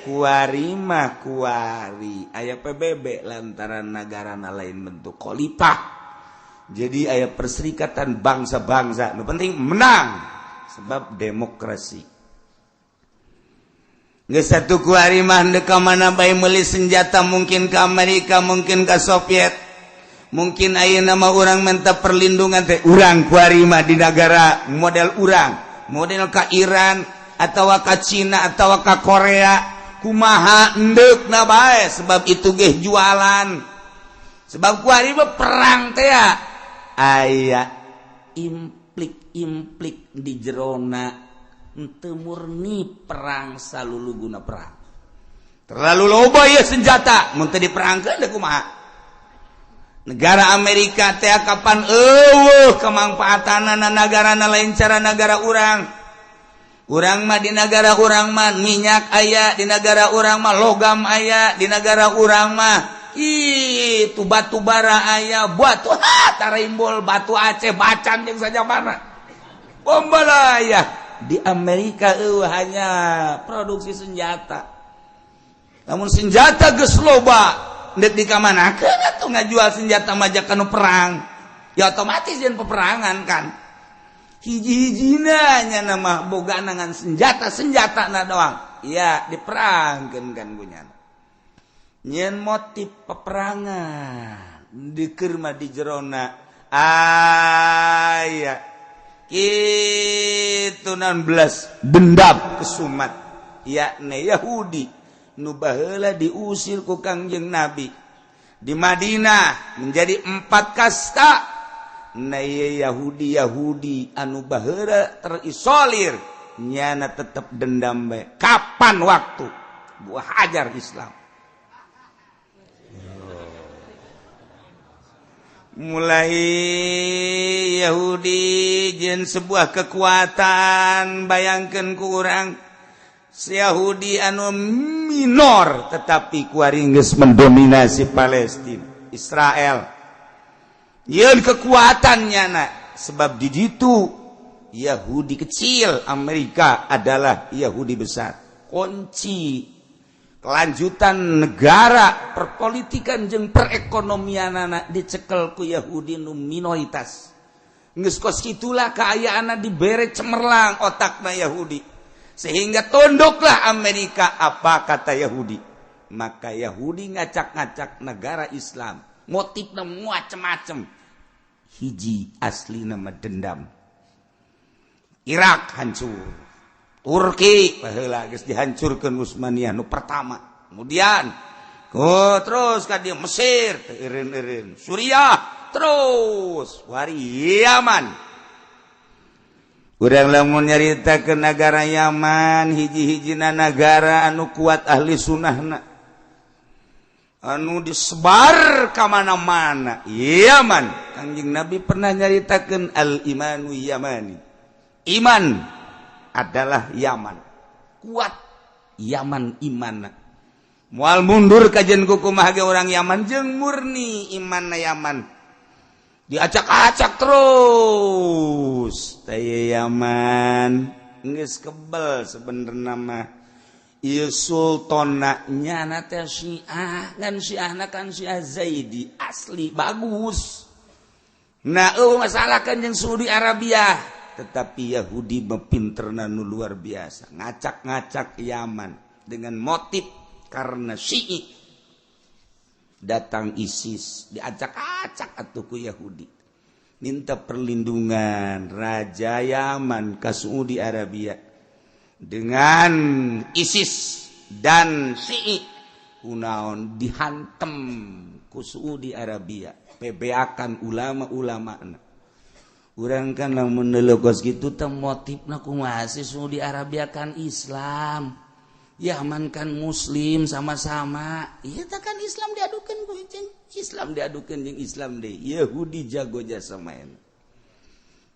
kuari mah kuari aya PBB lantaran negara lain bentuk khalifah. Jadi aya perserikatan bangsa-bangsa. Nu penting menang sebab demokrasi. Geus satu kuari mah henteu ka mana bae meuli senjata, mungkin ke Amerika, mungkin ke Soviet. Mungkin ayeuna mah urang minta perlindungan teh urang kuari mah di negara model urang, model ka Iran atawa ka Cina atawa ka Korea. Kumaha endek na bae sebab itu ge jualan. Sebab kuari mah perang teh ya aya implik di jerona henteu murni perang saluluguna perang. Terlalu loba ya senjata mun teu diperangkeun teh kumaha. Negara Amerika teh kapan eueuh kemanfaatanna nagarana lain cara negara urang. Urang mah di negara urang mah minyak aya, di negara urang mah logam aya, di negara urang mah itu batu bara aya, batu taraimbol, batu Aceh, bacan jeung saja mana. Bombala aya. Di Amerika hanya produksi senjata. Namun senjata geus loba, deuk dikamanakeun atuh ngajual senjata maja kanu perang. Ya otomatis jeung peperangan kan. Hiji-hijina nya nama boga nangan senjata na doang. Iya diperangkeun kan gunyana. Nyen motif peperangan dikeur mah di jerona aya kitu 16 dendam kesumat yakni Yahudi nu baheula diusir ku Kangjeng Nabi di Madinah menjadi 4 kasta. Na Yahudi anu baheura terisolir nyana tetep dendam bae. Kapan waktu buah hajar Islam. Mulai Yahudi jeung sebuah kekuatan, bayangkeun ku urang si Yahudi anu minor tetapi kuari geus mendominasi Palestina, Israel. Yeun kekuatannya nak sebab di situ Yahudi kecil, Amerika adalah Yahudi besar. Kunci kelanjutan negara perpolitikan jeung perekonomian anak dicekel ku Yahudi nu minoritas. Geus kos kitulah kaayaanna dibere cemerlang otakna Yahudi. Sehingga tunduklah Amerika apa kata Yahudi. Maka Yahudi ngacak-ngacak negara Islam. Motifna macam-macam. Hiji asli nama dendam. Irak hancur. Turki baheula geus dihancurkeun Utsmaniyah nu pertama. Kemudian terus ka dieu Mesir eureun-eureun. Suriah terus wari Yaman. Urang lamun nyaritakeun negara Yaman, hiji-hijina negara anu kuat ahli sunnahna. Anu disebar ka mana-mana. Yaman. Kangjeng Nabi pernah nyaritakeun al-imanu yamani. Iman adalah Yaman. Kuat Yaman imanna. Moal mundur kajen kumaha ge orang Yaman jeung murni imanna Yaman. Diacak-acak terus. Taya Yaman geus kebel sebenarnya mah. Ieu sultana nyana teh Syiah, ngan Syiahna kan Syiah Zaidi asli bagus. Nah, masalah kan yang Saudi Arabia, tetapi Yahudi pinterna nu luar biasa, ngacak-ngacak Yaman dengan motif karena Syi'i datang ISIS, diacak-acak atuh ku Yahudi. Minta perlindungan Raja Yaman ke Saudi Arabia dengan ISIS dan Syi'i kunaon dihantem ku Saudi Arabia. PBA-kan ulama-ulama. Urang kan lamun neulogos kitu teh motifna kumaha sih Saudi Arabia kan Islam. Yaman kan Muslim sama-sama. Ieu teh kan Islam diadukeun ku jeung Islam diadukeun jeung Islam deui. Yahudi jago jasa main.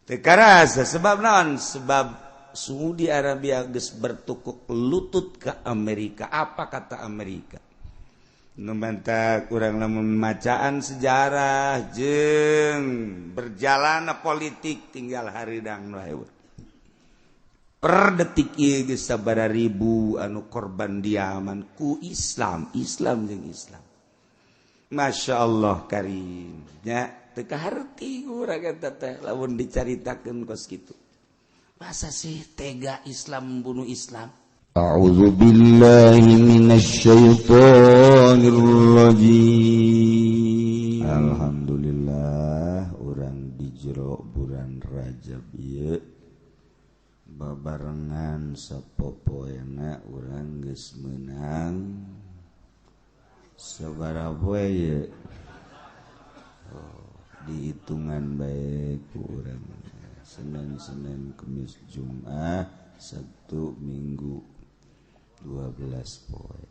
Teu karasa sebab naon? Sebab Saudi Arabia geus bertukuk lutut ke Amerika. Apa kata Amerika? Numantak kurang lamun macaan sejarah jeung berjalan politik tinggal haridang nu per detik ieu geus sabaraha ribu anu korban diaman ku Islam jeung Islam. Masya Allah karim nya teu kaharti urang eta teh lamun dicaritakeun kos kitu. Masa sih tega Islam membunuh Islam? A'udzu billahi minasy syaithanir rajim. Alhamdulillah urang di jero bulan Rajab ieu babarengan sapopoena urang geus meunang sabaraha poe ieu. Dihitungan baik urang Senin, Kamis, Jumat, Sabtu, Minggu 12 poe.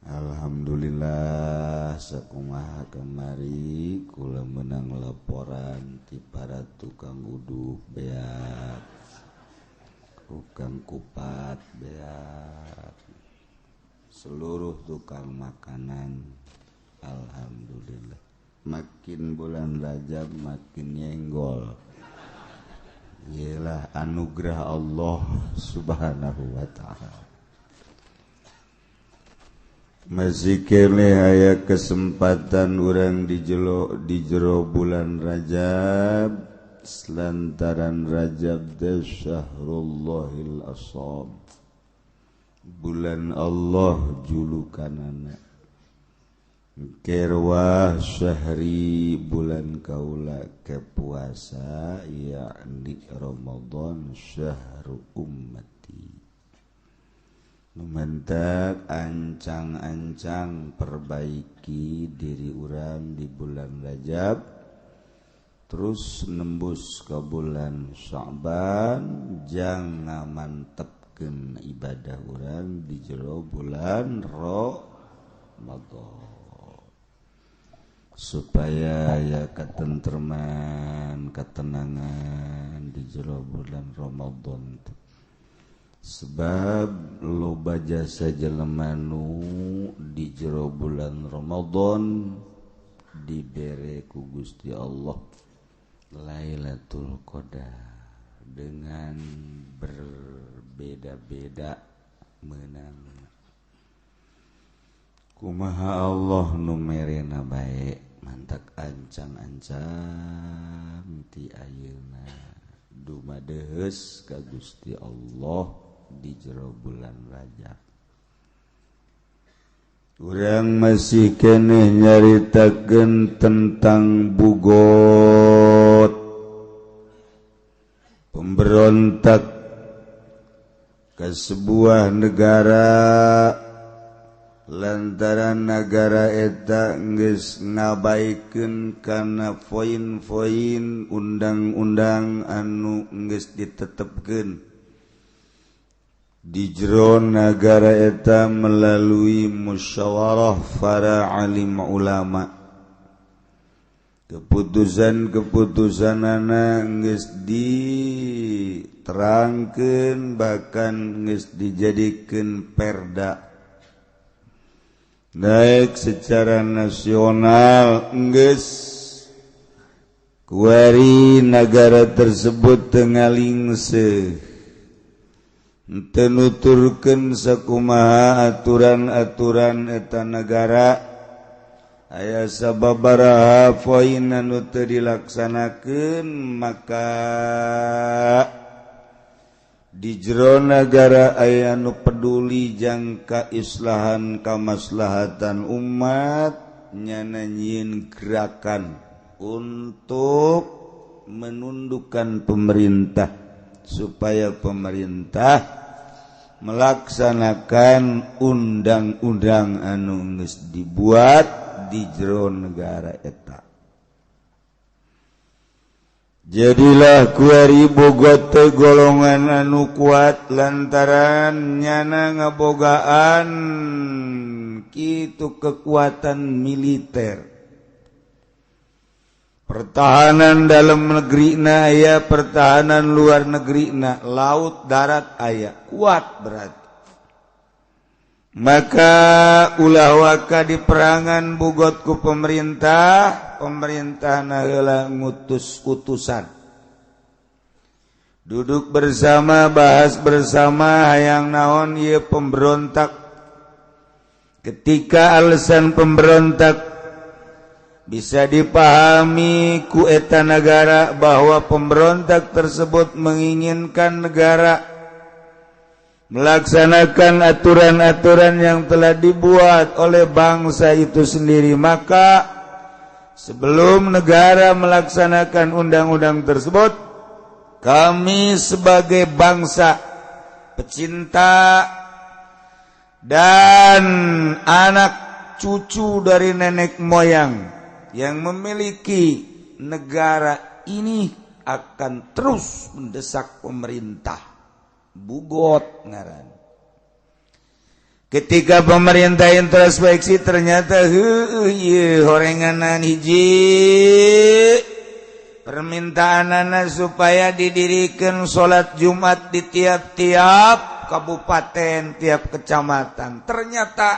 Alhamdulillah sakumaha kamari kula menang laporan ti para tukang uduk beak, tukang kupat beak, seluruh tukang makanan. Alhamdulillah makin bulan Rajab makin nyenggol. Ialah anugerah Allah subhanahu wa ta'ala. Masih keneh aya kesempatan urang di jero bulan Rajab lantaran Rajab teh syahrullahil asham, bulan Allah julukanana. Kerwah syahri bulan kaula ke puasa yakni Ramadan syahru ummati. Numantak ancang-ancang perbaiki diri urang di bulan Rajab terus nembus ke bulan Sya'ban jang ngamantepkeun ibadah urang di jero bulan Ramadan supaya ya ketentreman ketenangan di jero bulan Ramadan. Sebab loba jasa jelema nu di jero bulan Ramadan dibere ku Gusti Allah Lailatul Qadar dengan berbeda-beda menang. Kumaha Allah nu merena bae mantak ancang-ancang ti ayeuna dumadeus ka Gusti Allah di jero bulan Rajab. Urang masih keneh nyaritakeun tentang bugot pemberontak ke sebuah negara lantaran negara eta geus ngabaikeun kana poin-poin undang-undang anu geus ditetepkeun di jero negara eta melalui musyawarah para alim ulama. Keputusan-keputusanana geus diterangkeun bahkan geus dijadikeun perda. Naik secara nasional geus kuari negara tersebut tengalingse teu nuturkeun sakumaha aturan-aturan eta negara. Aya sababaraha poin anu teu dilaksanakeun maka di jero negara aya nu peduli jang kaislahan kamaslahatan umat nyana nyieun gerakan untuk menundukkan pemerintah supaya pemerintah melaksanakan undang-undang anu geus dibuat di jero negara eta. Jadilah kuari boga teh golongan anu kuat lantaran nyana ngabogaan kitu kekuatan militer. Pertahanan dalam negerina aya, pertahanan luar negerina, laut darat aya, kuat berarti. Maka ulah waka di perangan bogot ku pemerintah na heula ngutus utusan duduk bersama bahas bersama hayang naon ieu pemberontak. Ketika alasan pemberontak bisa dipahami ku eta negara bahwa pemberontak tersebut menginginkan negara melaksanakan aturan-aturan yang telah dibuat oleh bangsa itu sendiri, maka sebelum negara melaksanakan undang-undang tersebut, kami sebagai bangsa pecinta dan anak cucu dari nenek moyang yang memiliki negara ini akan terus mendesak pemerintah bugot ngaran. Ketika pemerintah introspeksi ternyata horenganan hiji permintaan supaya didirikan sholat Jumat di tiap-tiap kabupaten, tiap kecamatan. Ternyata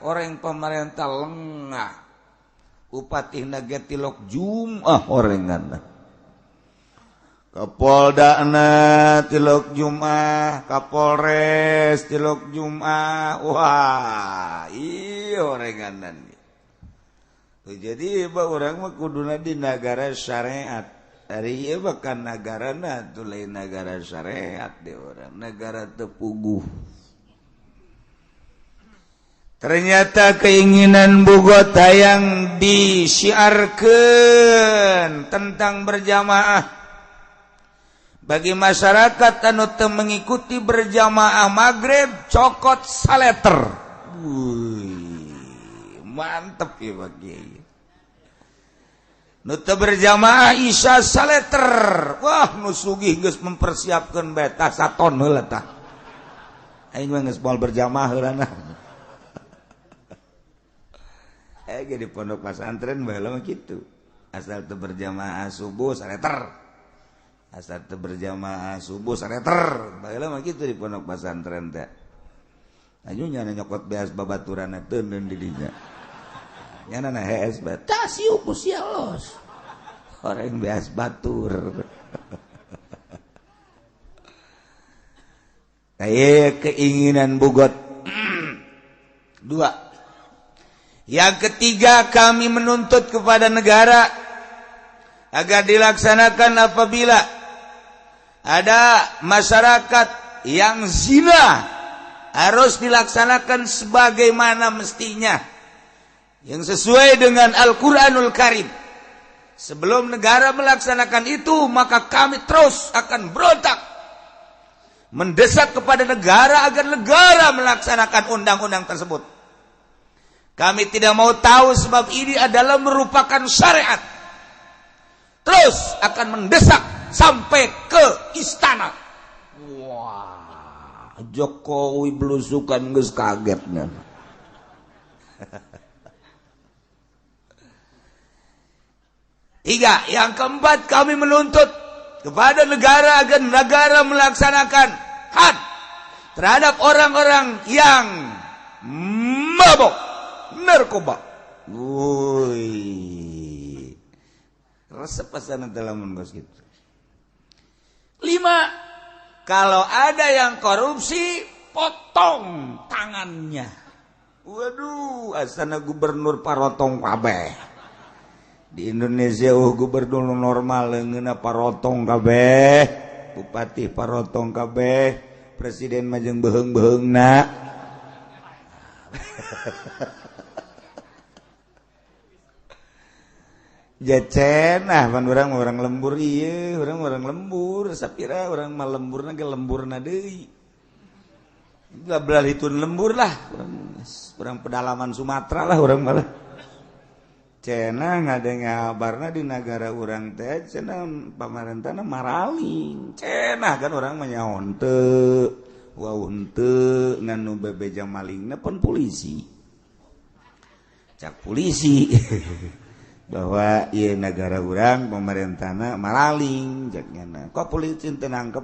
orang pemerintah lengah. Upati nage tilok Jum'ah horenganan. Kapoldana tilok Jum'ah, Kapolres tilok Jum'ah. Wah, iya orenganan. Jadi orang mah kuduna di negara syariat. Hari ieu bahkan negarana teh lain negara syariat deh orang, negara tepuguh. Ternyata keinginan bogot hayang disiarkeun tentang berjamaah. Bagi masyarakat anu teu mengikuti berjamaah maghrib cokot saleter. Mantep ya bagi. Nu teu berjamaah isya saleter. Wah, nu sugih geus mempersiapkeun bae tah saton heula tah. Aing mah geus moal berjamaah heulana. Di pondok pesantren bae mah kitu. Asal teu berjamaah subuh saleter. Asal teu berjamaah subuh sareter, baheula mah kitu di pondok pesantren teh. Aju nya nyokot beas babaturan teuneun di dinya. Nya na hees bae, tah siuk ku sialos. Horeng beas batur. Kayak keinginan bogot. Dua. Yang ketiga, kami menuntut kepada negara agar dilaksanakan apabila ada masyarakat yang zina harus dilaksanakan sebagaimana mestinya yang sesuai dengan Al-Quranul Karim. Sebelum negara melaksanakan itu, maka kami terus akan berontak mendesak kepada negara agar negara melaksanakan undang-undang tersebut. Kami tidak mau tahu sebab ini adalah merupakan syariat. Terus akan mendesak sampai ke istana. Wah, Jokowi belusukan geus kagetnya. Tiga, yang keempat kami menuntut kepada negara agar negara melaksanakan had terhadap orang-orang yang mabok narkoba. Woi. Resep pesanan dalam bos gitu. 5. Kalau ada yang korupsi, potong tangannya. Waduh, asana gubernur parotong kabeh. Di Indonesia gubernur normal leungeunna parotong kabeh, bupati parotong kabeh, presiden mah jeung beheung-beheungna. Jacenah pan orang lembur ieu, orang lembur, sapira orang mah lemburna ge lemburna deui. Belah hitun lembur lah, orang pedalaman Sumatera lah orang malah. Cenah ngadenge kabarna di negara urang teh cenah pamarentahna maraling. Cenah kan orang mah nyaon teu, wawuh teu nganu bebeja malingna pun polisi. Cak polisi. Bahwa ieu negara urang pamarentahna maraling cakna. Kok polisi teu nangkep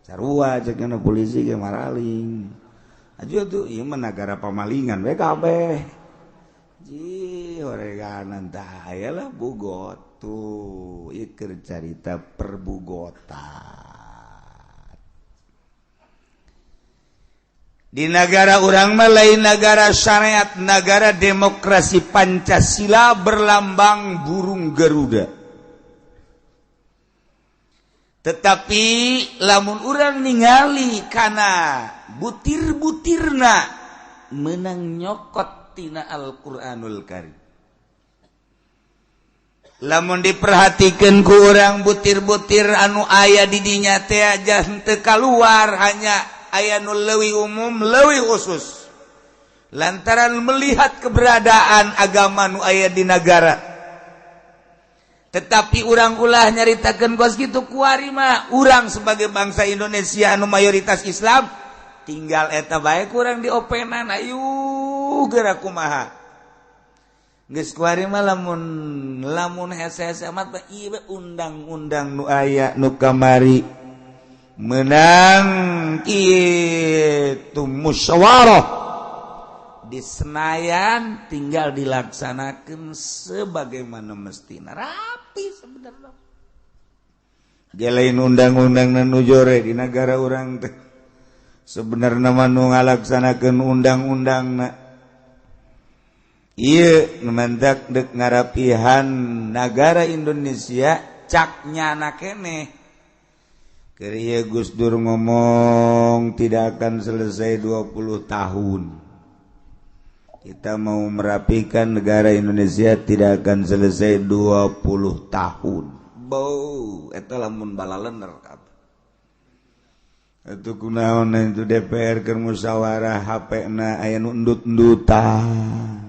sarua cakna polisi ge maraling. Aju tuh ieu mah negara pamalingan we kabeh. Ji oreganan tah ayalah bugot tuh ieu keur carita perbugotan. di negara urang mah lain negara syariat, negara demokrasi Pancasila berlambang burung Garuda. Tetapi lamun urang ningali kana butir-butirna menang nyokot tina Al-Qur'anul Karim. Lamun diperhatikeun ku urang butir-butir anu aya di dinya teh aja teu kaluar, hanya aya nu leuwih umum leuwih khusus lantaran melihat keberadaan agama nu aya di negara. Tetapi urang ulah nyaritakeun kos kitu kuari mah urang sebagai bangsa Indonesia anu mayoritas Islam tinggal eta bae kurang diopenan ayu geura kumaha. Geus kuari mah lamun hese-hese amat mah ieu undang-undang nu aya nu kamari menang itu musyawarah di Senayan tinggal dilaksanakan sebagaimana mestinya rapi sebenarnya. Gelain undang-undang nu jore di negara urang teh sebenarnya mah nu ngalaksanakeun undang-undangna ieu mendak dek ngarapihan negara Indonesia cak nyana keneh. Keur Gus Dur ngomong tidak akan selesai 20 tahun. Kita mau merapikan negara Indonesia tidak akan selesai 20 tahun. Bau, eta lamun balalener kabeh. Atuh kunaon itu DPR keur musyawarah HP-na aya nu endut-endutan.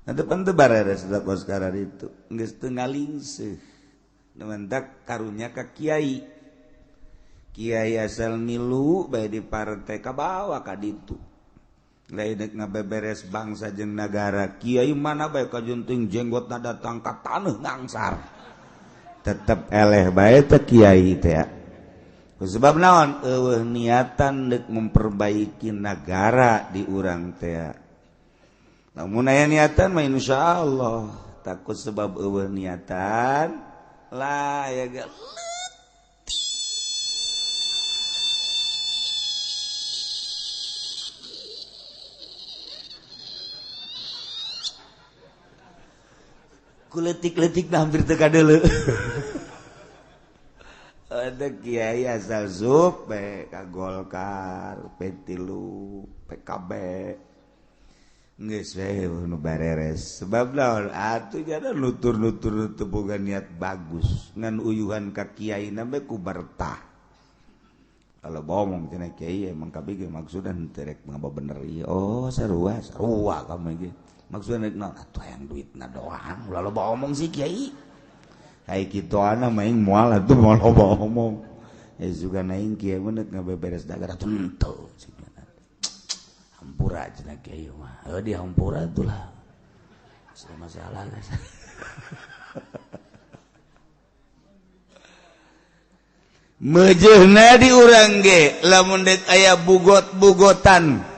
Ada pentebar ada sedekah sekarang itu geus teu ngalingseuh. Nemendak karunya ka kiai. Kiai asal milu bae di partai ka bawa ka ditu. Lain dek ngabeberes bangsa jeung nagara. Kiai mana bae kajunting jenggotna datang ka taneuh ngangsar. Tetep eleh bae teh kiai teh. Sebab naon? Eueuh niatan dek memperbaiki negara di urang teh. Namun aya niatan mah insyaallah takut sebab eueuh niatan lah ya ga kuletik-letik hampir teu kadeuleu. Ada kiai asal Zub ka Golkar, P3, PKB. Geus we nu bereres. Sebab naon? Atuh jana nutur-nutur teu boga niat bagus. Ngan uyuhan ka kiai na bae ku bertah. Kalau ngomong cenah kiai emang kabeh maksudna teu rek ngapa bener ieu. Oh, sarua kamu ge. Maksudna naon? Atuh hayang duitna doang. Ulah loba omong si kiai. Hai kitu ana maing moal atuh moal loba omong. Juga naing kiai mah ngabeberes dagara tentu. Hampura cenah kiai mah. Di hampura itulah. Masalah guys. Mejeuna di urang ge lamun dek aya bugot-bugotan.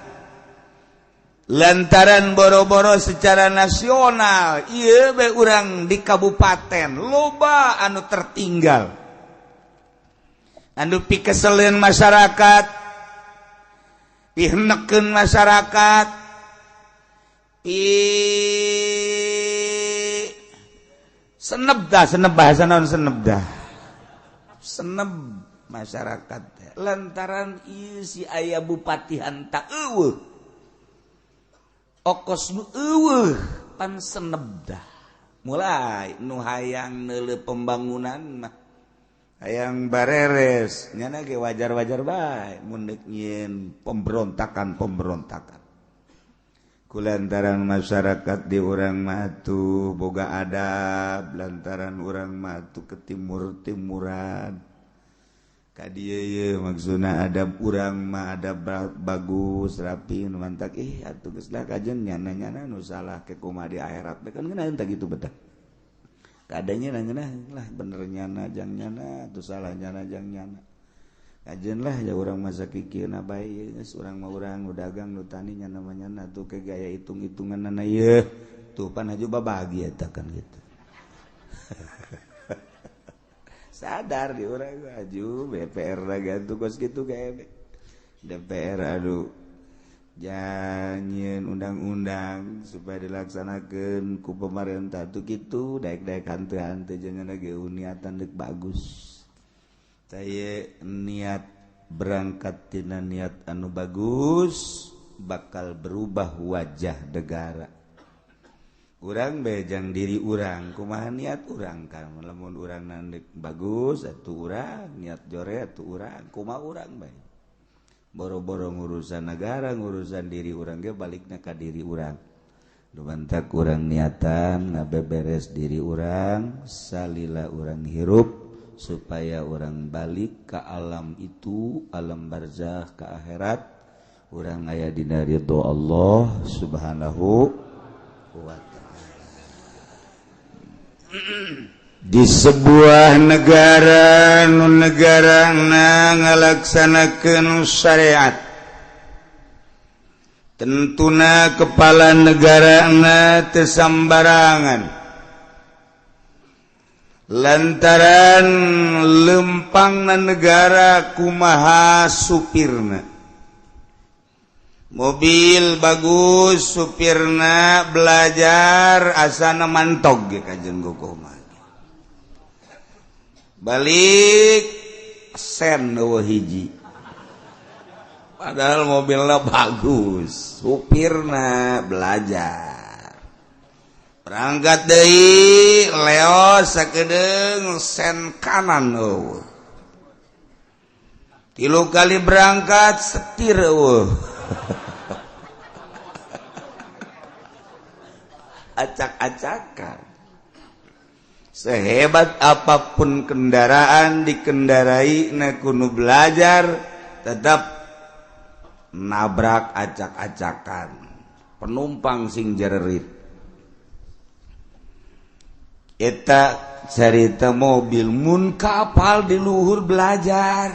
Lantaran boro-boro secara nasional, ieu bae urang di kabupaten loba anu tertinggal. Anu pikeseleun masyarakat, pihenekeun masyarakat, seneb bahasa naon seneb dah. Seneb masyarakat lantaran ieu si aya bupati hanta eueuh. Okos nu eueuh pan seneb dah. Mulai nu hayang neuleuh pembangunan mah hayang bareres nyana ge wajar-wajar bae mun deuk nyieun pemberontakan. Kulantaran masyarakat di urang mah atuh boga adab, lantaran urang mah atuh ke timur-timuran. Ka dieu ye maksudna adab urang mah adab bagus rapi nu mantak atuh geus lah kajen nyana-nyana nu salah ke kumaha di akhirat kan ngeunah teh kitu betah. Kadanya ngeunah lah bener nyana jang nyana atuh salah nyana jang nyana. Kajen lah ya urang masa kikieuna bae geus urang mah urang nu dagang nu tani nyana mah nyana tuh ke gaya hitung-hitunganna ieu tuh pan haju babagi eta kan gitu. Sadar di orang aju BPR lagi tuh kos gitu kayak DPR aduh janyin undang-undang supaya dilaksanakan ku pemerintah tuh gitu daek-daek hante-hante jangan lagi niatan dek bagus saya niat berangkat tina niat anu bagus bakal berubah wajah negara urang bejang diri urang kumaha niat urang kan lamun urang nandek bagus atuh urang niat jore atuh urang kumaha urang bae boro-boro ngurusan negara ngurusan diri urang ge balikna ka diri urang lumantak urang niatan ngabeberes diri urang salila urang hirup supaya urang balik ka alam itu alam barzakh ka akhirat urang aya dina ridho Allah subhanahu wa ta'ala. Di sebuah negara nu negarana ngalaksanakeun syariat tentuna kepala negarana teu sambarangan lantaran lempangna negara kumaha supirna mobil bagus supirna belajar asana mantog ge kajen gogoma balik sen eueuh hiji padahal mobilna bagus supirna belajar berangkat deui leos sakedeung sen kanan eueuh 3 kali berangkat setir eueuh acak-acakan sehebat apapun kendaraan dikendarai na kudu belajar tetap nabrak acak-acakan penumpang sing jererit eta carita mobil mun kapal di luhur belajar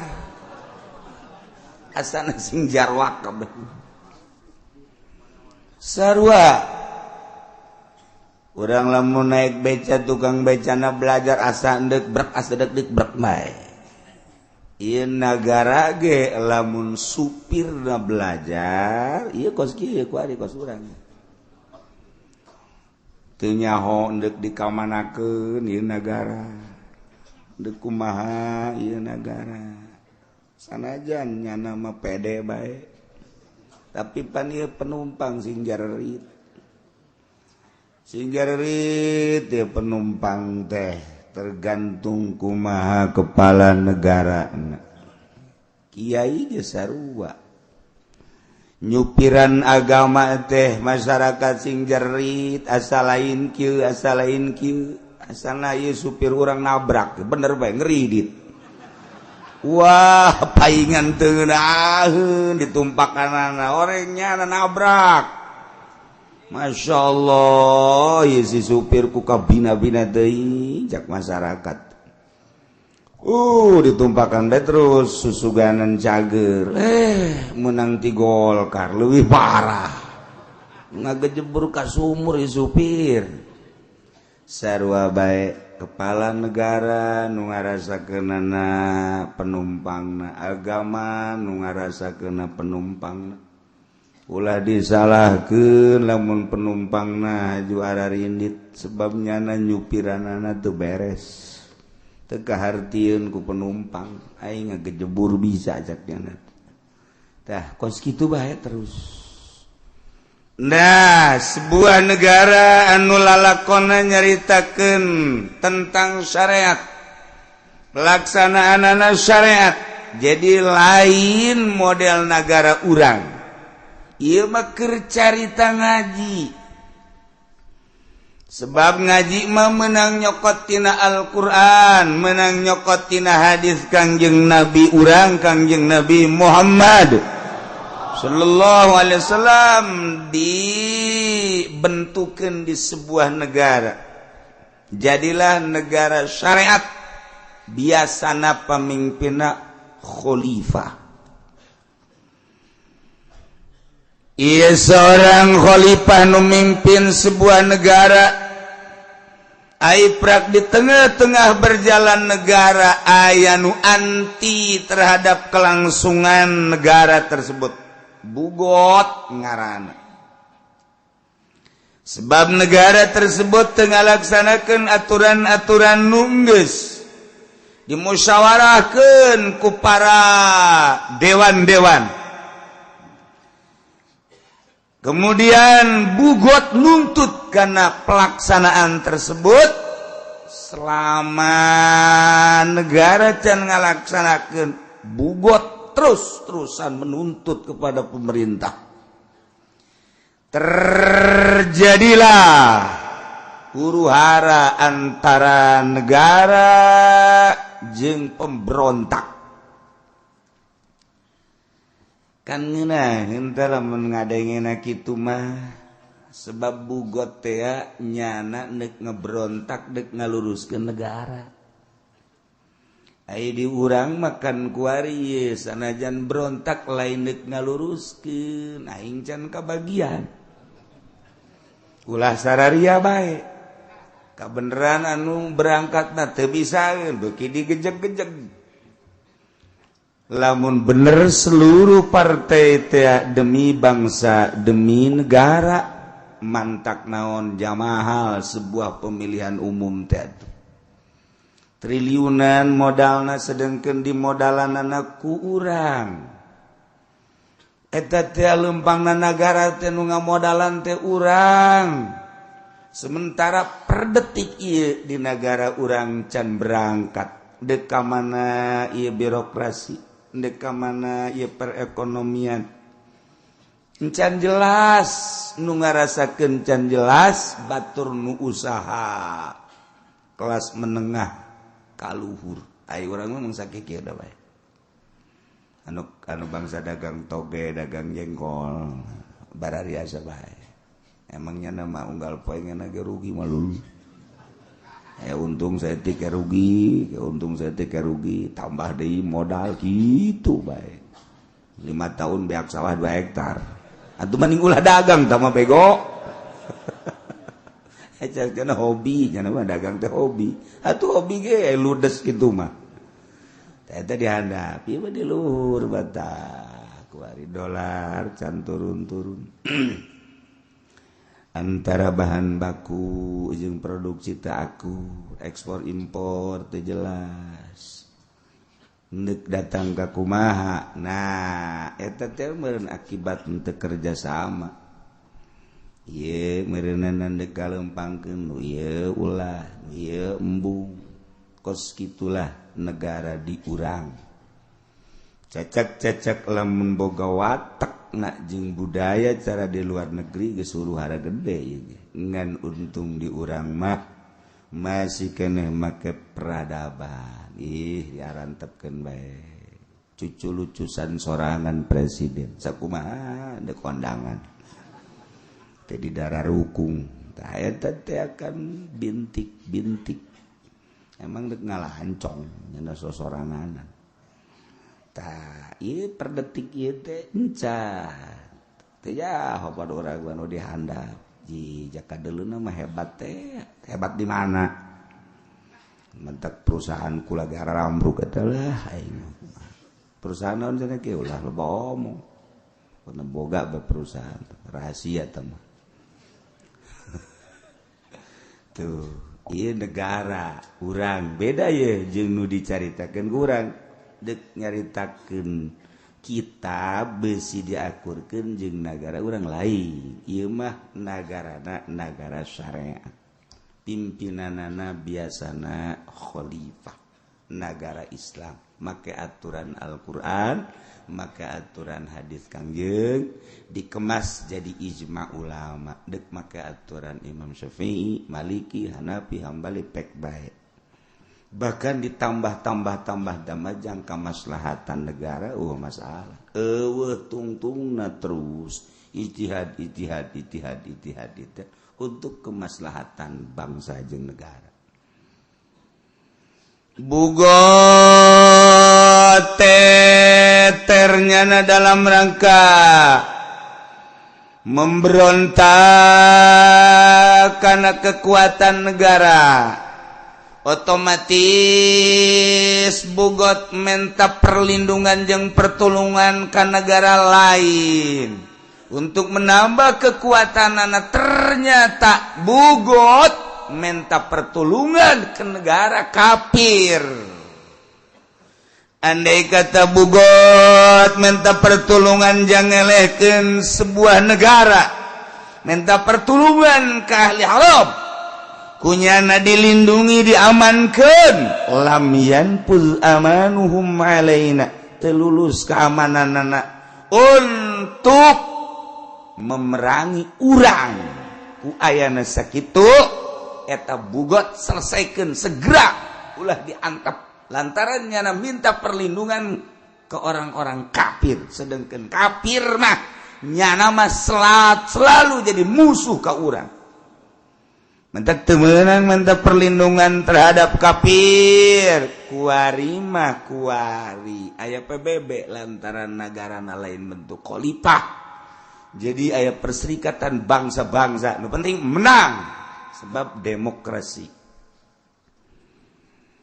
asana sing jarwak kabeh sarua urang lamun naik beca tukang becana belajar asa endek brek asa dek brek bae ieu nagara ge lamun supirna belajar ieu kos kieu ku ari kos urang teu nyaho endek dikamanakeun ieu nagara endek kumaha ieu nagara sanajan nyana mah pede bae tapi pan ieu penumpang sing jarerit ya penumpang teh tergantung kumaha kepala negara kiai ge sarua nyupiran agama teh masyarakat sing jerit asa lain kieu asana ieu supir urang nabrak bener bae ngeridit wah paingan teu ngeunaheun ditumpakanana orangnya nabrak. Masya Allah ya si supir ku kabina-bina deui jak masyarakat ditumpakan deh terus susuganan cager menang ti Golkar leuwih parah ngagejebur ka sumur ya supir sarua bae kepala negara nu ngarasakeunana penumpangna agama nu ngarasakeunna penumpangna ulah disalahkeun lamun penumpangna juara rindit sebabnya nyupiranana teu beres teu kahartieun ku penumpang aing ngagejebur bisa jakna tah kos kitu bae terus nah sebuah negara anu lalakonna nyaritakeun tentang syariat pelaksanaanana syariat jadi lain model negara urang ieu mah keur carita ngaji sebab ngaji mah menang nyokot tina Al-Qur'an menang nyokot tina hadis Kangjeng Nabi urang Kangjeng Nabi Muhammad sallallahu alaihi wasallam dibentukeun di sebuah negara jadilah negara syariat biasana pamimpinna khalifah. Ia seorang khalifah nu mimpin sebuah negara aiprak di tengah-tengah berjalan negara aya nu anti terhadap kelangsungan negara tersebut bugot ngaranna. Sebab negara tersebut tengah laksanakan aturan-aturan nunggeus dimusyawarahkeun ku para dewan-dewan. Kemudian bugot nuntut karena pelaksanaan tersebut selama negara can ngalaksanakeun bugot terus-terusan menuntut kepada pemerintah. Terjadilah huru-hara antara negara jeung pemberontak. Kan ngeunah henteu lamun ngadengena kitu mah sebab bugot teh nyana neuk ngebrontak deuk ngaluruskeun negara. Ai di urang makan kuari ye sanajan berontak lain neuk ngaluruskeun aing can kabagian. Ulah sararia bae. Kabeneran anu berangkatna teu bisaeun beuki digejeg-gejeg. Lamun bener seluruh partai teh demi bangsa, demi negara, mantak naon jamahal sebuah pemilihan umum teh. Triliunan modalna sedengkeun dimodalanana ku urang. Eta teh lempangna negara teh nu ngamodalan teh urang. Sementara per detik ieu di negara urang can berangkat. Deuk ka mana ieu birokrasi, deuk ka mana ieu perekonomian. Can jelas nu ngarasakeun can jelas batur nu usaha kelas menengah kaluhur. Ai urang mah sakieu da bae. Anu bangsa dagang toge, dagang jengkol, barariasa bae. Emangnya nama unggal poe ngana ge rugi malulu. Untung saya teh rugi, untung saya teh rugi, tambah deui modal kitu bae. 5 tahun beak sawah 2 hektar. Atuh mending ulah dagang tah mah bego. Cenah hobi, cenah mah dagang teh hobi. Atuh hobi ge ludes kitu mah. Eta dihandapi mah di luhur batak kuari dolar can turun-turun. Antara bahan baku jeung produksi teu akur, ekspor impor teu jelas. Neuk datang ka kumaha. Nah, eta teh meureun akibat teu kerja sama. Ieu meureunana deuk kalempangkeun nu ieu ulah, nu ieu embung. Kos kitulah negara diurang. Cacak-cacak lamun boga watak nak jeung budaya cara di luar negeri geus huru-hara gede ngan untung diurang mah masih keneh make peradaban. Diarantepkeun bae. Cucu lucusan sorangan presiden. Sakumaha deuk kondangan. Teh di darah rukung. Tah eta teh akan bintik-bintik. Emang dek ngalah hancong nyana sosoranganan. Tah ieu per detik ieu teh encan. Teh ya hopad urang anu dihandap. Ji jakadeuluna mah hebat teh. Hebat di mana? Mentek perusahaan kula gara rambruk eta lah aing. Perusahaan naon cenah kieu ulah loba omong. Pernah boga be perusahaan rahasia teh mah. Tuh ieu negara urang beda ye jeung nu dicaritakeun urang deuk nyaritakeun kita beusi diakurkeun jeung nagara urang lain. Ieu mah nagarana nagara syariat. Pimpinanana biasana khalifah nagara Islam. Make aturan Al-Qur'an, make aturan hadis Kangjeng, dikemas jadi ijma ulama. Deuk make aturan Imam Syafi'i, Maliki, Hanafi, Hambali pek bae. Bahkan ditambah-tambah damajang kamaslahatan negara masalah. Eueuh tungtungna terus ijtihad untuk kemaslahatan bangsa jeung negara. Bugot ternyana dalam rangka memberontak karena kekuatan negara. otomatis bogot minta perlindungan jeung pertolongan ke negara lain untuk menambah kekuatan anak. Ternyata bogot minta pertolongan ke negara kafir. Andai kata bogot minta pertolongan jangan ngelehkeun sebuah negara, minta pertolongan ke ahli haram, kunyana dilindungi diamankan, lam yanpul amanuhum alaina, telulus keamanan anak untuk memerangi urang ku ayana sakitu eta bogot selesaikan segera ulah diantap. Lantarannya minta perlindungan ke orang-orang kafir, sedangkan kafir mah nyana mah selalu jadi musuh ke urang. Minta temenan, minta perlindungan terhadap kafir, kuari mah kuari aya PBB lantaran negara lain bentuk khalifah. Jadi aya perserikatan bangsa-bangsa, nu penting menang sebab demokrasi.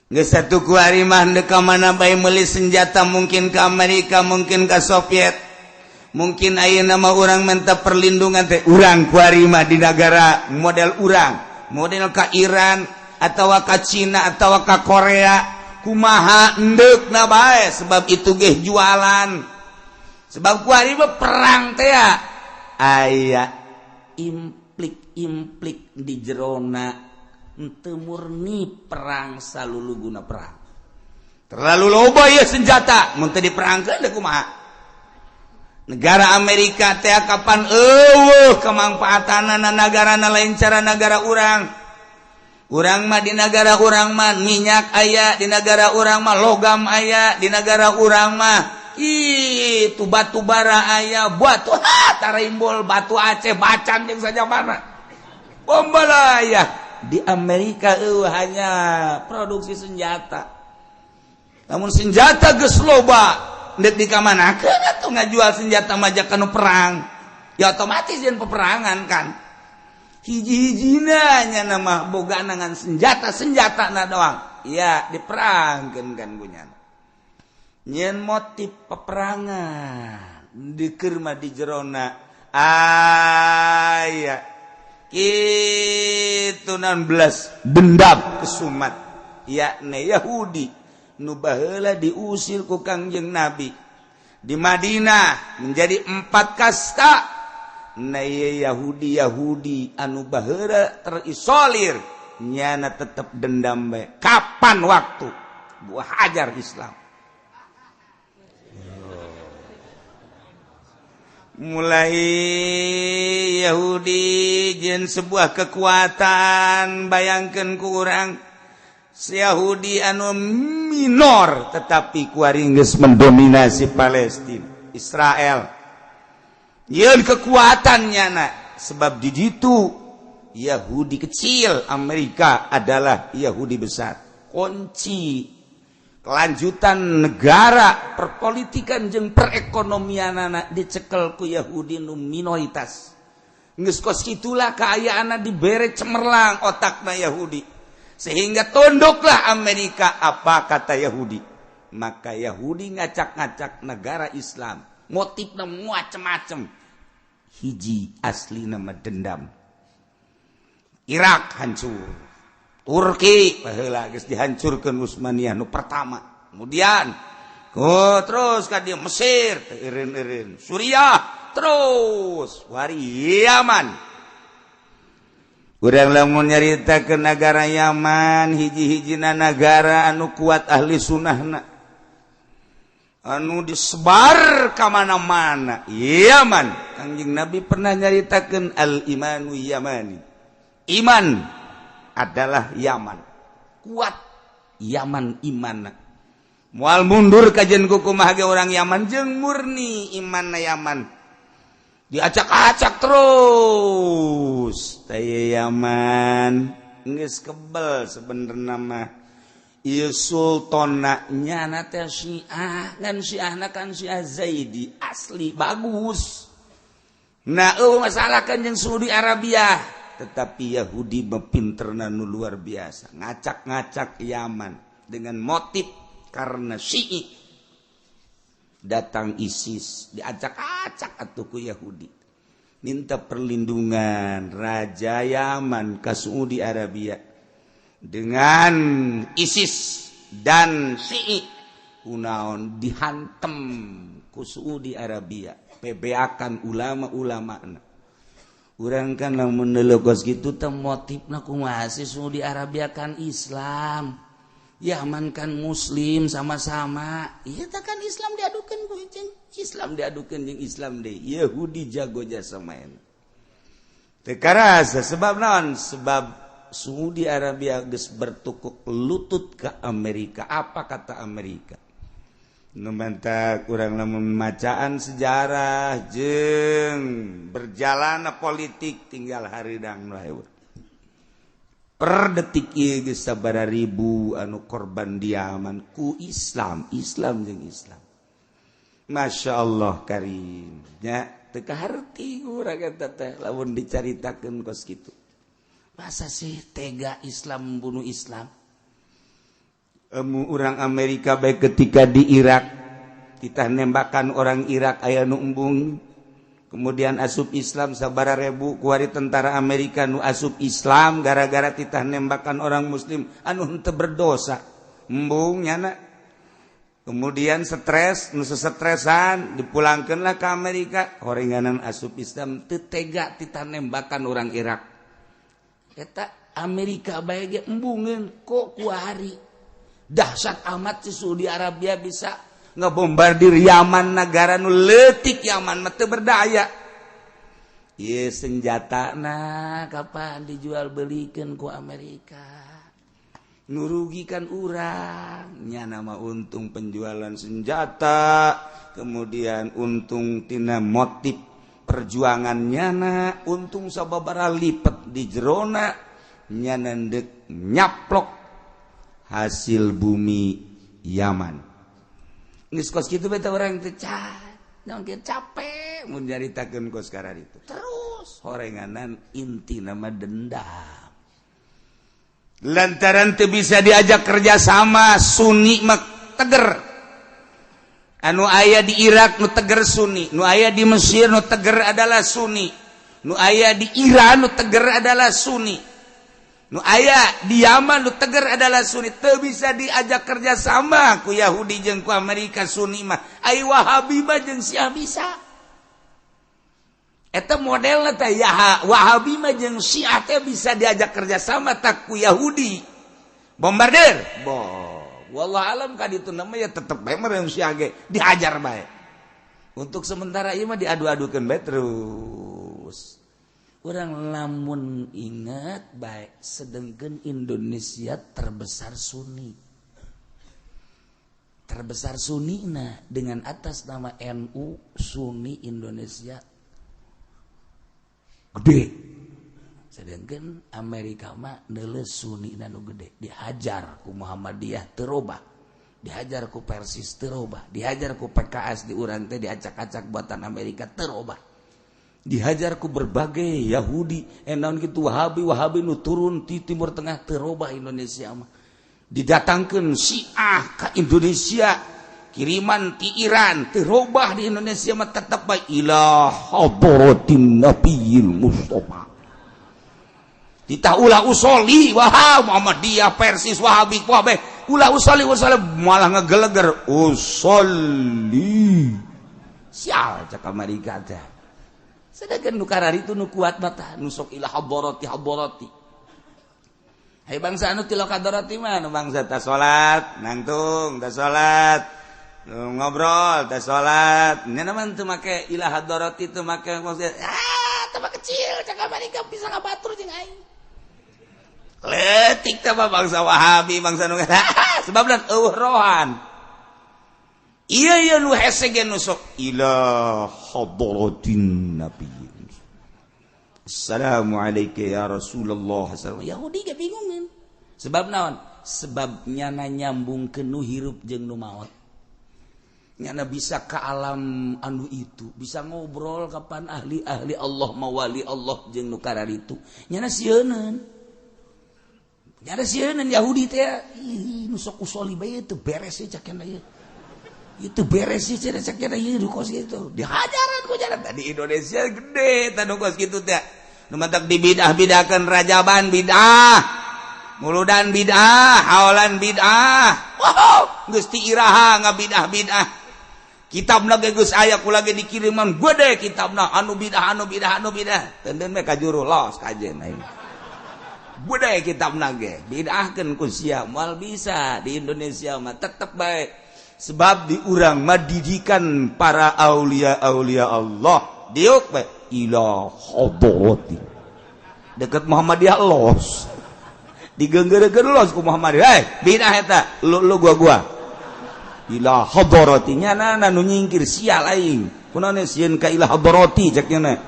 Geus satu kuari mah henteu ka mana bae meuli senjata, mungkin ke Amerika, mungkin ke Soviet, mungkin ayeuna mah urang minta perlindungan teh urang kuari mah di negara model urang, model ka Iran atawa ka Cina atawa ka Korea, kumaha endeukna bae sebab itu ge jualan. Sebab kuari mah perang teh aya implik di jerona. Teu murni perang salulu guna perang. Terlalu loba ya senjata, mun teu diperangkeun da kumaha. Negara Amerika teh kapan eueuh kemanfaatanna nagarana lain cara negara urang. Urang mah di negara urang mah minyak aya, di negara urang mah logam aya, di negara urang mah itu batu bara aya, batu taraimbol, batu Aceh, bacan jeung saja mana. Bombala aya. Di Amerika hanya produksi senjata. Namun senjata geus loba, ndek dikamanakeun atuh ngajual senjata maja kanu perang. Ya otomatis yen peperangan kan. Hiji-hijina nya nama boga nangan senjata-senjatana doang. Ya diperangkeun kan gunyana. Nyen motif peperangan dikeur mah di jerona aya itu 16 dendam kesumat yakni Yahudi nu baheula diusir ku Kangjeng Nabi di Madinah menjadi 4 kasta. Na Yahudi anu baheula terisolir nyana tetep dendam bae. Kapan waktu buah hajar Islam. Mulai Yahudi jeung sebuah kekuatan, bayangkeun ku urang si Yahudi anu minor tetapi kuari geus mendominasi Palestina, Israel. Yeun kekuatannya na sebab di ditu Yahudi kecil, Amerika adalah Yahudi besar. Kunci kelanjutan negara, perpolitikan jeung perekonomian anak dicekel ku Yahudi nu minoritas. Geus kos kitulah kaayaanna dibere cemerlang otakna Yahudi. Sehingga tunduklah Amerika apa kata Yahudi. Maka Yahudi ngacak-ngacak negara Islam. Motifna macam-macam. Hiji asli nama dendam. Irak hancur. Turki baheula geus dihancurkeun Utsmaniyah nu pertama. Kemudian terus ka dieu Mesir eureun-eureun, Suriah terus wari Yaman. Urang lamun nyaritakeun negara Yaman, hiji-hijina negara anu kuat ahli sunnahna. Anu disebar ka mana-mana. Yaman, Kangjeng Nabi pernah nyaritakeun al-imanu yamani. Iman adalah Yaman. Kuat Yaman imanna. Moal mundur kajen kukumaha ge orang Yaman jeung murni imanna Yaman. Diacak-acak terus. Taya Yaman geus kebel sebenarnya mah. Ieu sultana nyana teh Syiah, ngan Syiahna kan Syiah Zaidi asli bagus. Nah, masalah kan jeung Saudi Arabia. tetapi Yahudi mempinterna nu luar biasa ngacak-ngacak Yaman dengan motif karena Syi'i datang ISIS diacak-acak atuh ku Yahudi minta perlindungan Raja Yaman ke Saudi Arabia dengan ISIS dan Syi'i kunaon dihantem ku Saudi Arabia pebeakan ulama-ulama urang kan lamun neuleukeus kitu teh motifna kumaha sih Saudi Arabia kan Islam Yaman kan Muslim sama-sama ieu teh kan Islam diadukeun ku jeung Islam diadukeun jeung Islam deui Yahudi jago jasa main teu karasa sebab naon sebab Saudi Arabia geus bertukuk lutut ke Amerika apa kata Amerika nu mantak urang lamun macaan sejarah jeung berjalanna politik tinggal haridang wae per detik ieu geus sabaraha ribu anu korban di Yaman ku Islam jeung Islam Masya Allah karim nya teu kaharti urang eta teh lamun dicaritakeun kos kitu masa sih tega Islam membunuh Islam orang Amerika baik ketika di Irak kita nembakan orang Irak aya nu embung kemudian asup Islam sabaraha ribu kuari tentara Amerika nu asup Islam gara-gara kita nembakan orang Muslim anu henteu berdosa embung nyana kemudian stres nu sestresan dipulangkeunlah ke Amerika horenganan asup Islam teu tega kita nembakan orang Irak eta Amerika bae ge embungeun kok kuari dahsyat amat si Saudi Arabia bisa ngebombardir Yaman negara nu leutik Yaman mah teu berdaya ieu senjatana kapan dijual belikeun ku Amerika nurugikan urang nya nama untung penjualan senjata kemudian untung tina motif perjuangannya na untung sababaraha lipet di jerona nya nendek nyaplok hasil bumi Yaman. Geus kos kitu beta urang teh naon kieu capek mun nyaritakeun kos karar itu. Terus horenganan inti nama dendam. Lantaran teu bisa diajak kerja sama Sunni mah teger. Anu aya di Irak nu teger Sunni, nu aya di Mesir nu teger adalah Sunni. Nu aya di Iran nu teger adalah Sunni. Nu aya di Yaman nu teger adalah Sunni teu bisa diajak kerja sama ku Yahudi jeung ku Amerika Sunni mah ai Wahabi mah jeung Syiah bisa eta modelna teh Wahabi mah jeung Syiah teh bisa diajak kerja sama tak ku Yahudi bombardir wallah alam ka ditu nama ya tetep bae mah Syiah ge dihajar bae untuk sementara ieu mah diadu-adukeun bae terus. Orang lamun ingat baik sedangkan Indonesia terbesar Sunni nah dengan atas nama NU Sunni Indonesia gede sedangkan Amerika mah neuleus Sunni nu gede dihajar ku Muhammadiyah teu robah dihajar ku Persis teu robah dihajar ku PKS di urang teh diacak-acak buatan Amerika teu robah dihajar ku berbagai Yahudi naon kitu Wahabi nu turun di Timur Tengah teu robah Indonesia mah didatangkeun Syiah ka Indonesia kiriman ti Iran teu robah di Indonesia mah tetep bae ila hadratin nabiyil mustofa ditah ulah usoli Wahab Muhammadiyah Persis Wahabi kabeh ulah usoli malah ngegeleger usoli sial cak Amerika teh sedangkan nu karar itu nu kuat mata nu sok ila hadarati hai bangsa anu tilok hadarati mah nu bangsa ta salat nangtung ta salat ngobrol ta salat nya naman teu make ila hadarati teu make maksud teu kecil cak Amerika bisa ngabatur jeung aing leutik teh bangsa Wahabi bangsa nu sebab lan rohan iya nu hese ge nu sok ila hadratin nabi assalamualaikum ya Rasulullah Yahudi ge bingungan sebab naon sebabnya nyambungkeun nu hirup jeung nu maot nyana bisa ke alam anu itu, bisa ngobrol kapan ahli-ahli Allah mawali Allah jeung nu karar itu. Nyana sieun Yahudi teh nu sok usoli bae teu beres teh cakena ieu. Itu beres sih cakena ieu nu kos kitu. Dihajaran ku jaran di Indonesia gede tah nu kos kitu teh. Nu mantak dibidah-bidahkeun rajaban bidah. Muludan bid'ah, hawalan bid'ah. Wow, geus ti iraha ngabidah-bidah. Kitabna ge geus aya ku lagi dikiriman gede kitabna anu bidah. Teunteuan we ka juru los kajen aing. Gede kitabna ge bidahkeun ku sia moal bisa di Indonesia mah tetep bae. Sebab di urang mah didikan para aulia-aulia Allah. Diuk bae ila hadrati. Dekat Muhammadiyah los. Digenggeregeun los ku Muhammadiyah. Bidah eta lu gua. Ila hadrati nyana nu nyingkir sial aing. Kunaon sieun ka ila hadrati cek nya.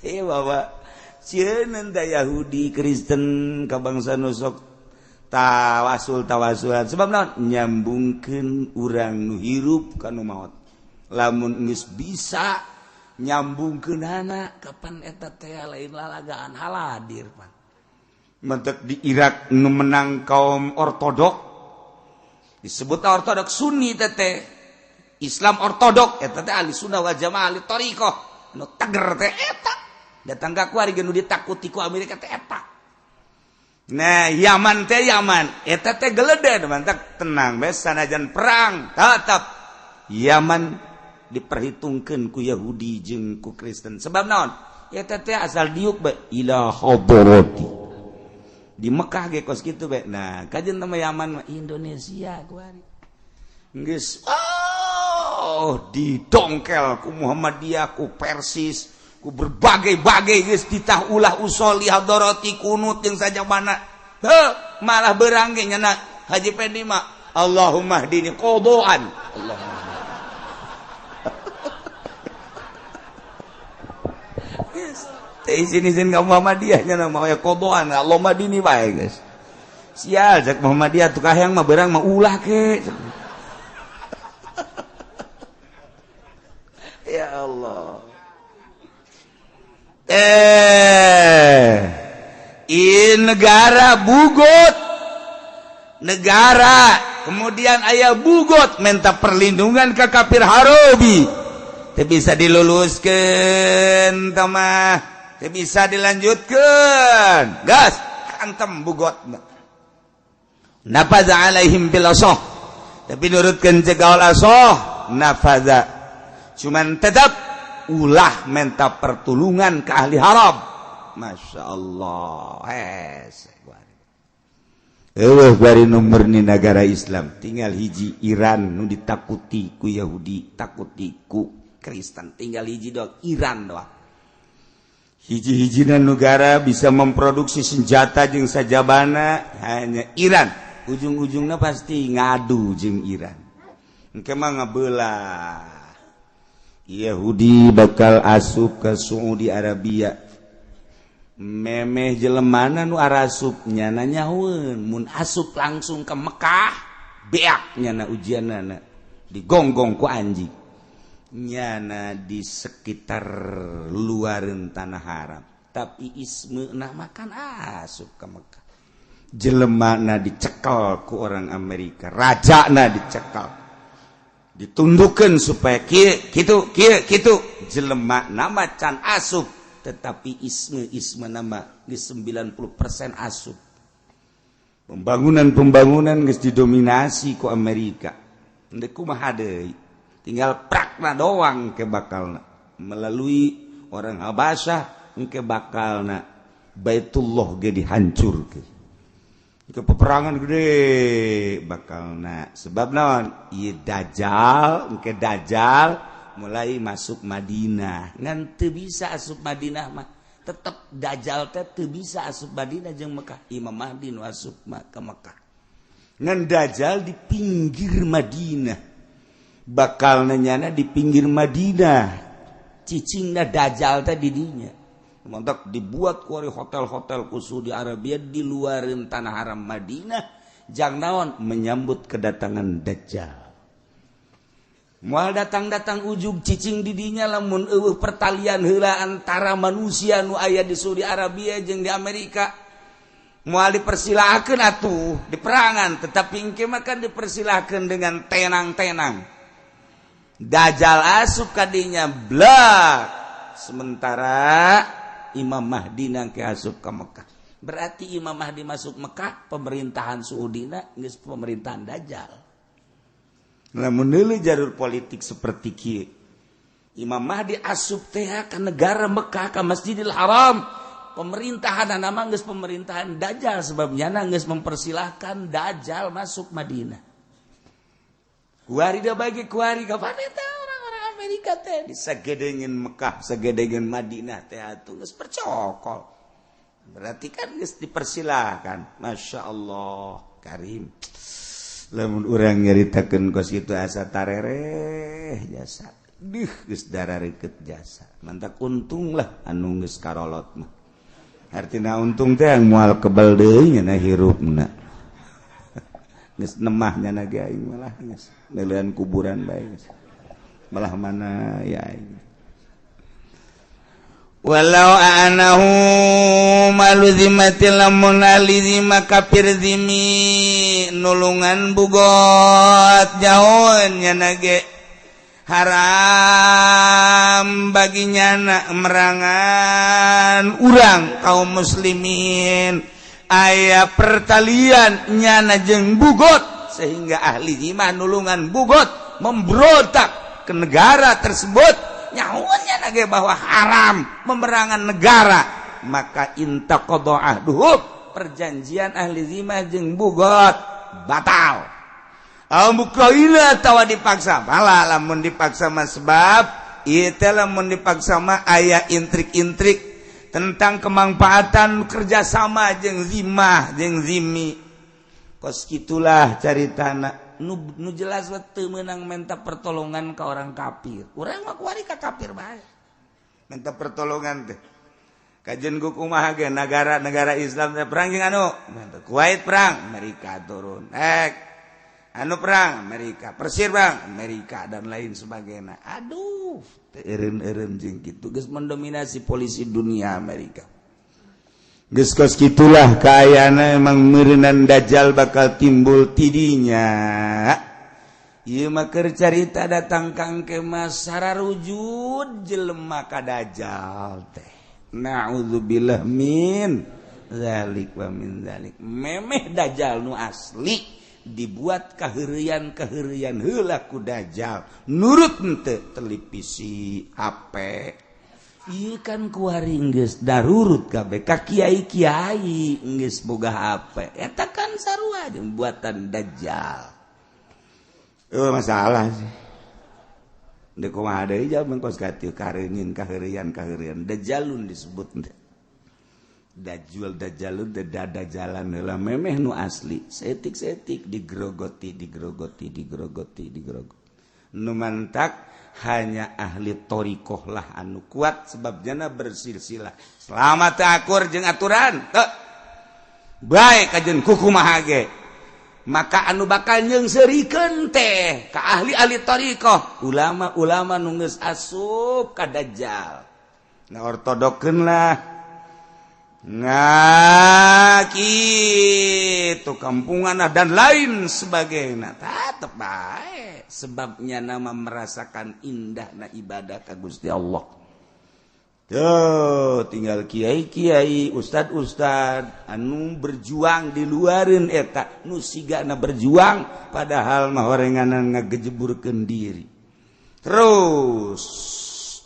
Bapak. Sieun da Yahudi Kristen ka bangsa nu sok tawasulan. Sebab naon? Nyambungkeun urang nu hirup ka nu maot. Lamun geus bisa nyambungkeunana kapan eta teh lain lalagaan haladir pan. Mentek di Irak nu menang kaum ortodok disebut ortodok Sunni teh Islam ortodok eta teh ahli sunnah wal jamaah ahli thariqah nu tager teh eta datang ka kuari nu ditakuti ku Amerika teh eta. Nah Yaman eta teh geledeh mantak tenang bae sanajan perang tetep Yaman diperhitungkeun ku Yahudi jeung ku Kristen sebab naon eta teh asal diuk bae ila hadrati. Di Mekah ge kos kitu bae. Nah, kajen nama Yaman mah Indonesia kuari. Geus didongkel ku Muhammadiyah, ku Persis, ku berbagai-bagai geus ditah ulah usoli hadarati kunut jeung sajabana. Malah beurang ge nyana Haji Pendi mah Allahumma hdini qadaan. Allahumma. Izin ka Muhammadiyah nya mah aya qadaan Allahumma hdini bae geus. Sial cek Muhammadiyah tu kahyang mah beurang mah ulah ke. Ya Allah. Negara bugot. Negara kemudian aya bugot minta perlindungan ke kafir harobi. Teu bisa diluluskeun tah mah, teu bisa dilanjutkeun. Gas antem bugot. Nafaza alaihim bil asah. Tapi nurutkeun cegaol asah nafaza. Cuman tetap ulah minta pertolongan ke ahli haram. Masya Allah. Bari nomor ni negara Islam tinggal hiji Iran nu ditakuti ku Yahudi, takuti ku Kristen, tinggal hiji doang Iran doang. Hiji-hijinan negara bisa memproduksi senjata jeung sajabana hanya Iran. Ujung-ujungnya pasti ngadu jeung Iran. Engke mah ngabelah. Yahudi bakal asup ke Saudi Arabia. Memeh jelemana nu arasup nyana nyaweun mun asup langsung ke Mekah beak nyana ujianana digonggong ku anjing nyana di sekitar luareun tanah haram tapi ismeuna makan asup ke Mekah jelemana dicekel ku orang Amerika rajana dicekel ditundukkeun supaya kitu jelemana macan asup tetapi isme nama di 90% asup. Pembangunan geus didominasi ku Amerika. Endeu kumaha deui. Tinggal prakna doang ke bakalna. Melalui orang Habasyah engke bakalna Baitullah ge dihancurkeun. Ke peperangan gede bakalna. Sebab naon? Ieu Dajjal, engke Dajjal mulai masuk Madinah ngan teu bisa asup Madinah mah tetep Dajjal teh teu bisa asup Madinah jeung Mekah Imam Mahdi nu asup ke Mekah ngan Dajjal di pinggir Madinah bakal nyana di pinggir Madinah cicingna Dajjal teh di dinya montok dibuat ku hotel-hotel ku Saudi Arabia di luareun tanah haram Madinah jang naon menyambut kedatangan Dajjal. Moal datang-datang ujug cicing didinya lamun eueuh pertalian heula antara manusia nu aya di Saudi Arabia jeung di Amerika. Moal dipersilahakeun atuh di perangan, tetapi engke mah kan dipersilahakeun dengan tenang-tenang. Dajjal asup ka dinya blak. Sementara Imam Mahdi nangke asup ka Mekah. Berarti Imam Mahdi masuk Mekah, pemerintahan Saudina geus pemerintahan Dajjal. Lamun heula jalur politik seperti kieu. Imam Mahdi asup teh ka negara Mekah, ka Masjidil Haram. Pemerintahan nama geus pemerintahan Dajjal, sebabnya geus mempersilahkan Dajjal masuk Madinah. Kuari da bagi kuari ka mana teh orang-orang Amerika teh disagedeungeun Mekah, sagedeungeun Madinah teh atuh geus percokol. Berarti kan geus dipersilahkan. Masya Allah Karim. Lamun urang nyaritakeun kos kitu asa tarereh jasa. Geus darareukeut jasa. Mantak untung lah anu geus karolot mah. Artina untung teh moal kebal deui nya hirupna. Geus nemah nya na ge aing malah geus neuleun kuburan bae geus. Malah mana ya aing. Walau anahu maluzimatil lamun alizima kafir zimi nulungan bugot jauhnya nage haram baginya nak merangan urang kaum muslimin aya pertalian nyana jeung bugot sehingga ahli zimah nulungan bugot memberontak ke negara tersebut nyahuannya nage bahwa haram memerangan negara, maka intaqadha ahduhum perjanjian ahli zimah jeung bugot batal. Al-muqaila tawa dipaksa, malah lamun dipaksa mah sebab ieu teh lamun dipaksa mah aya intrik-intrik tentang kemanfaatan kerjasama jeung zimah jeung zimmi. Kos kitulah caritana. Nu jelas teu meunang minta pertolongan ka orang kafir. Urang mah kuari ka kafir bae. Minta pertolongan teh. Kajen ku kumaha ge negara-negara Islam teh perang jeung anu? Kuwait perang, Amerika turun. Anu perang Amerika, Persir perang Amerika dan lain sebagainya. Aduh, teu eureun-eureun jeung kitu geus mendominasi polisi dunia Amerika. Geus kos kitulah kaayana emang meureunan Dajjal bakal timbul tidinya. Ieu mah keur carita datang kangke mas sararujud jelema ka Dajjal teh. Nauzubillah min zalik wa min zalik. Memeh Dajjal nu asli dibuat kaheureuyan heula ku Dajjal. Nurut henteu televisi, HP. Ieu kan kuaring geus darurut kabeh ka kiai-kiai geus boga HP. Eta kan sarua jeung buatan Dajjal. Masalah sih. Deuk kumaha deui jaman kos katiu kareunyeun kaheureuyan Dajjalun disebut teh. Dajjalun teh dadajalan heula memeh nu asli. Setik-setik digrogoti. Nu mantak hanya ahli torikoh lah anu kuat sebabnya bersilsilah selamat akur jeung aturan baik kajen kukumaha ge maka anu bakal nyeungseurikeun teh ka ahli-ahli torikoh ulama-ulama nu geus asup ka Dajjal ngaortodokeun lah kitu kampungan dan lain sebagainya tetep bae sebabnya nama merasakan indahna ibadah ka Gusti Allah. Tuh tinggal kiai-kiai ustad-ustad anu berjuang di luareun eta nu sigana berjuang padahal mah horenganan ngagejeburkeun diri terus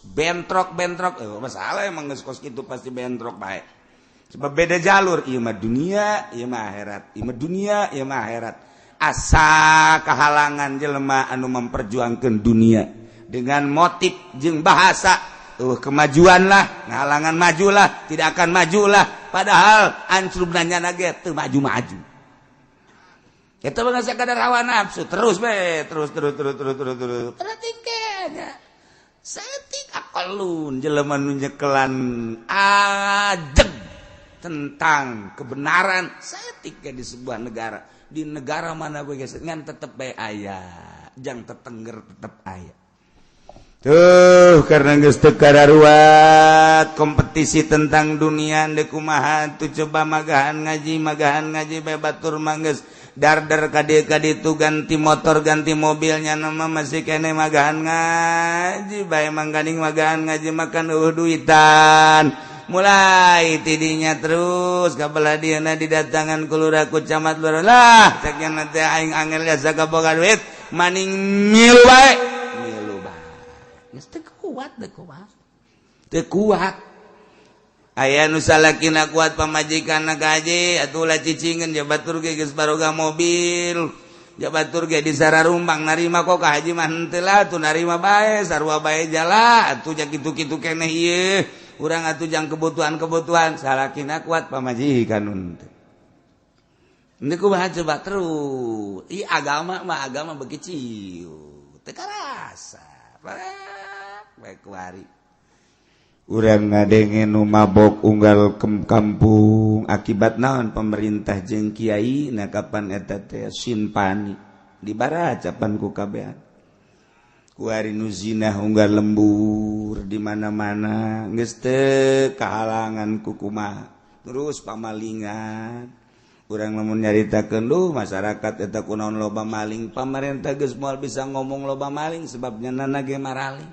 bentrok masalah emang geus kos kitu pasti bentrok bae. Sebab beda jalur, ieu mah dunia, ieu mah akhirat. Ieu mah dunia, ieu mah akhirat. Asa kahalangan jelema anu memperjuangkeun dunia dengan motif jeung bahasa kemajuan lah, ngahalangan majulah, tidak akan majulah, padahal ancurna nya ge teu maju-maju. Eta mah sakadar hawa nafsu, terus. Perhatikeun saeutik akalun jelema nu nyekelan ajeg tentang kebenaran setika di sebuah negara di negara mana gue geus ngan tetep bae aya jang tetengger tetep aya tuh karena geus teu kadaruat kompetisi tentang dunia deuk kumaha tuh coba magahan ngaji bebatur manggeus dar-dar ka ditu ganti motor ganti mobilnya nama masih kene magahan ngaji bae mangganing magahan ngaji makan duitan mulai tidinya terus kabelah dieuna didatangan ku lurah ku camat lurah lah cek nya teh aing angel asa kaboga duit maning milu bae geus teu kuat aya nu salakina kuat pamajikanna gaji atuh ulah cicingeun jabatur ge geus baroga mobil jabatur ge di sararumbang narima kok ka haji mah henteu lah atuh narima bae sarua bae jala atuh jak kitu-kitu keneh ieu urang atuh jang kebutuhan salakina kuat pamajikan henteu ini kumaha coba terus agama beuki ciu teu karasa baik kuari urang ngadenge nu mabok unggal kampung akibat naon pemerintah jeung kiai na kapan eta teh sinpani dibaracapan ku kabehan kuari nu zina unggal lembur di mana-mana geus teu kahalangan ku kumaha terus pamalingan urang lamun nyaritakeun duh masyarakat eta kunaon loba maling pamarentah geus moal bisa ngomong loba maling sebab nyanana ge maraling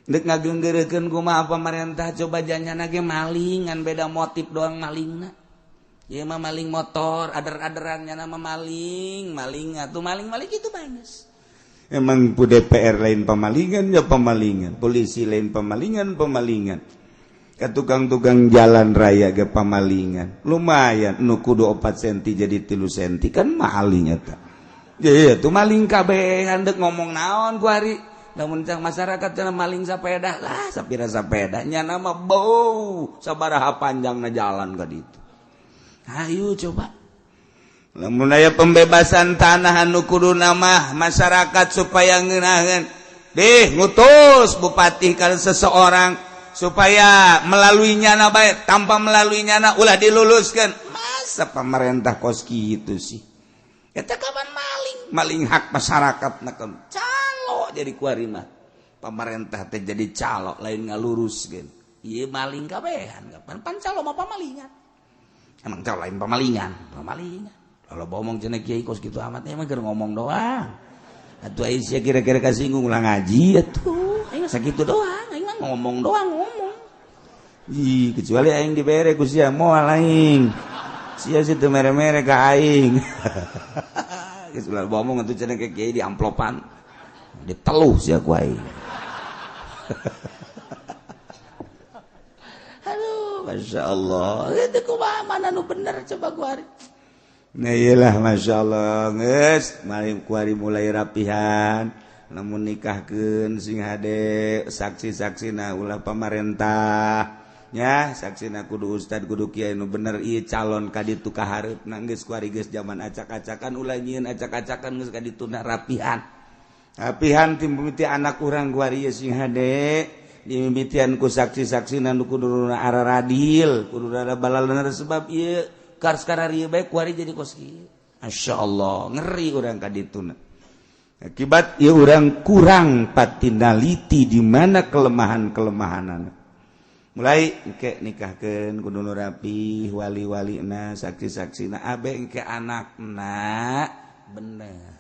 deuk ngageunggeurekeun kumaha pamarentah coba janyana ge maling ngan beda motif doang malingna ieu mah maling motor ader-aderan nya nama maling atuh maling kitu bae geus emang pu DPR lain pamalingan ya pamalingan polisi lain pamalingan tukang-tukang jalan raya ge pamalingan lumayan nu kudu 4 senti jadi 3 senti kan maling eta ya tuh maling kabeh handek ngomong naon ku ari lamun cang masyarakat cenah maling sapeda lah sapira sapeda nya nama bau sabaraha panjangna jalan ka ditu ayo coba lamun aya pembebasan tanah anu kudu nama masyarakat supaya ngeunaheun ngutus bupati ka seseorang supaya melaluinya na bae tanpa melaluinya na ulah diluluskeun masa pemerintah kos kitu sih eta kapan maling hak masyarakat na calo jadi kuari mah pemerintah teh jadi calo lain ngaluruskeun ieu maling kabehan kapan pan calo mah pamalingan emang calo lain pamalingan kalau ngomong cenah kiai kos kitu amat emang keur ngomong doang atuh aya sia kira-kira kasinggung ulah ngaji atuh aing sakitu doang aing mah ngomong doang kecuali aing dibere ku sia moal aing sia situ mere-mere ka aing geus ulah ngomong atuh cenah kiai di amplopan diteluh sia ku aing aduh masyaallah itu kumaha mana nu bener coba ku ari nah iyalah Masya Allah geus mari kuari mulai rapihan namun nikahkeun sing hade saksi-saksina ulah pamarentah nya saksina kudu ustad kudu kiai nu bener ieu calon ka ditu ka hareupna geus kuari geus zaman acak-acakan ulah nyieun acak-acakan geus ka dituna rapihan ti mimiti anak urang kuari ieu sing hade dimimitian ku saksi-saksina nu kudu araradil kudu rada balalana sebab ieu sekarang baik kuari jadi koski Masya Allah ngeri orang kadituna akibat ya orang kurang patinaliti di mana kelemahan-kelemahanan mulai engke nikahkeun kudu nu rapi wali-walina saksi-saksina abe engke anakna bener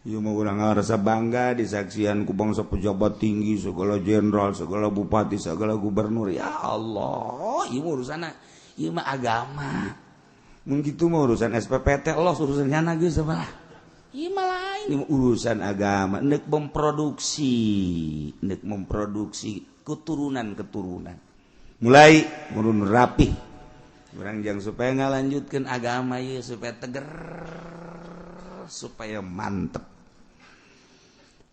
ieu mah urang ngarasa bangga disaksian ku bangsa pejabat tinggi segala jenderal segala bupati segala gubernur ya Allah ieu urusana ieu mah agama mun kitu mah urusan SPPT Allah urusannya lagi sebelah ieu mah lain urusan agama neuk memproduksi keturunan mulai urun rapih urang jang supaya ngalanjutkeun agama ieu supaya teger supaya mantep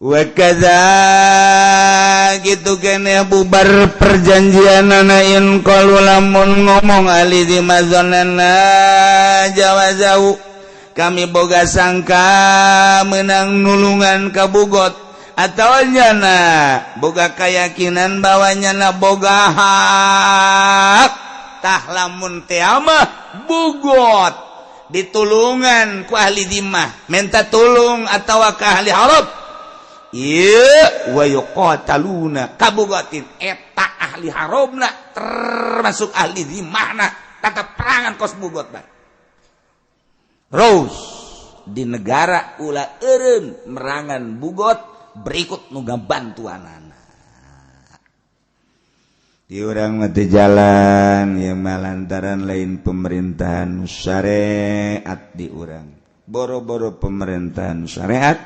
wa kadza gitu keneh bubar perjanjianana in qalu lamun ngomong ali di mazanana jawazau kami boga sangka menang nulungan ka bugot atawa nyana boga keyakinan bahwa nyana boga hak tah lamun teh mah bugot ditulungan ku ahli dimah minta tulung atawa ka ahli harab ieu wa yuqataluna kabogotin eta ahli harabna termasuk ahli dimahna tata perangan kos bogot bae Rose di negara ulah eureun merangan bogot berikut nu gabantuanana di urang mah teu jalan ya malantaran lain pemerintahan syariat di urang boro-boro pemerintahan syariat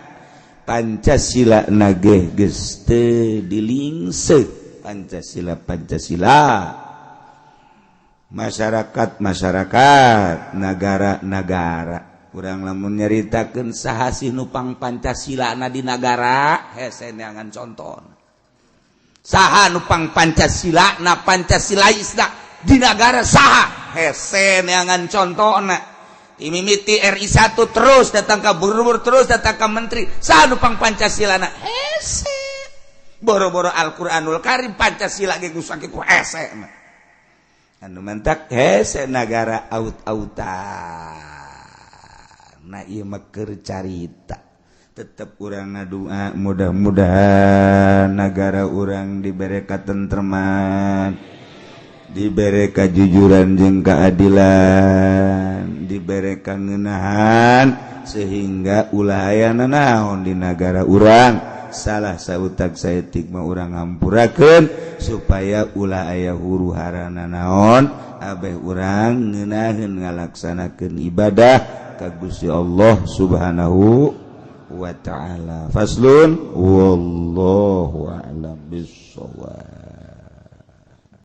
Pancasila nageh geus teu dilingseuk Pancasila masyarakat negara urang lamun nyaritakeun saha sih nupang Pancasilana di negara hese neangan contohna saha nupang Pancasilana Pancasilaisna di negara saha hese neangan contohna dimimiti RI 1 terus datang ke gubernur terus datang ke menteri saha nupang Pancasilana hese boro-boro Al-Qur'anul Karim Pancasila ge geus sakitu hese anu mentak hese negara aut-autan nah ieu mah keur carita tetep urang ngadoa mudah-mudahan negara urang dibere katentreman dibere kajujuran jeung keadilan dibere kaneunahan sehingga ulah aya nanaon di negara urang salah sautak saeutik mah urang ngampurakeun supaya ulah aya huru-harana naon abeh urang ngeunaheun ngalaksanakeun ibadah ka Gusti Allah Subhanahu wa ta'ala. Faslun wallahu a'lam bissawab.